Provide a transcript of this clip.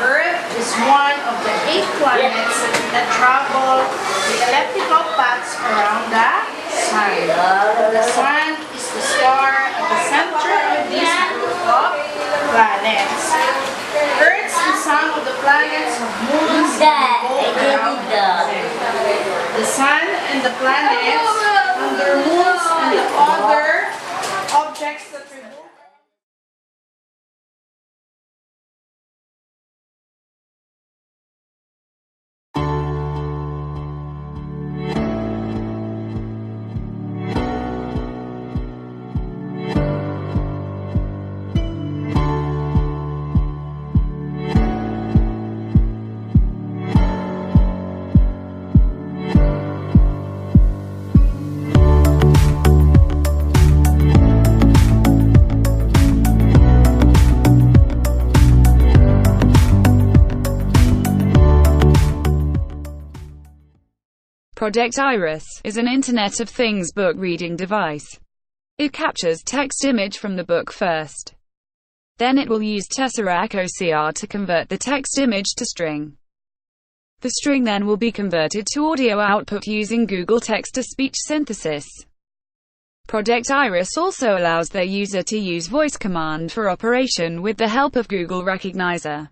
Earth is one of the 8 planets that travel the elliptical paths around the Sun. The Sun is the star at the center of this group of planets. Earth and some of the planets have moons that revolve around them. The Sun and the planets and their moons and the other objects that revolve. Project Iris is an Internet of Things book reading device. It captures text image from the book first. Then it will use Tesseract OCR to convert the text image to string. The string then will be converted to audio output using Google Text-to-Speech synthesis. Project Iris also allows their user to use voice command for operation with the help of Google Recognizer.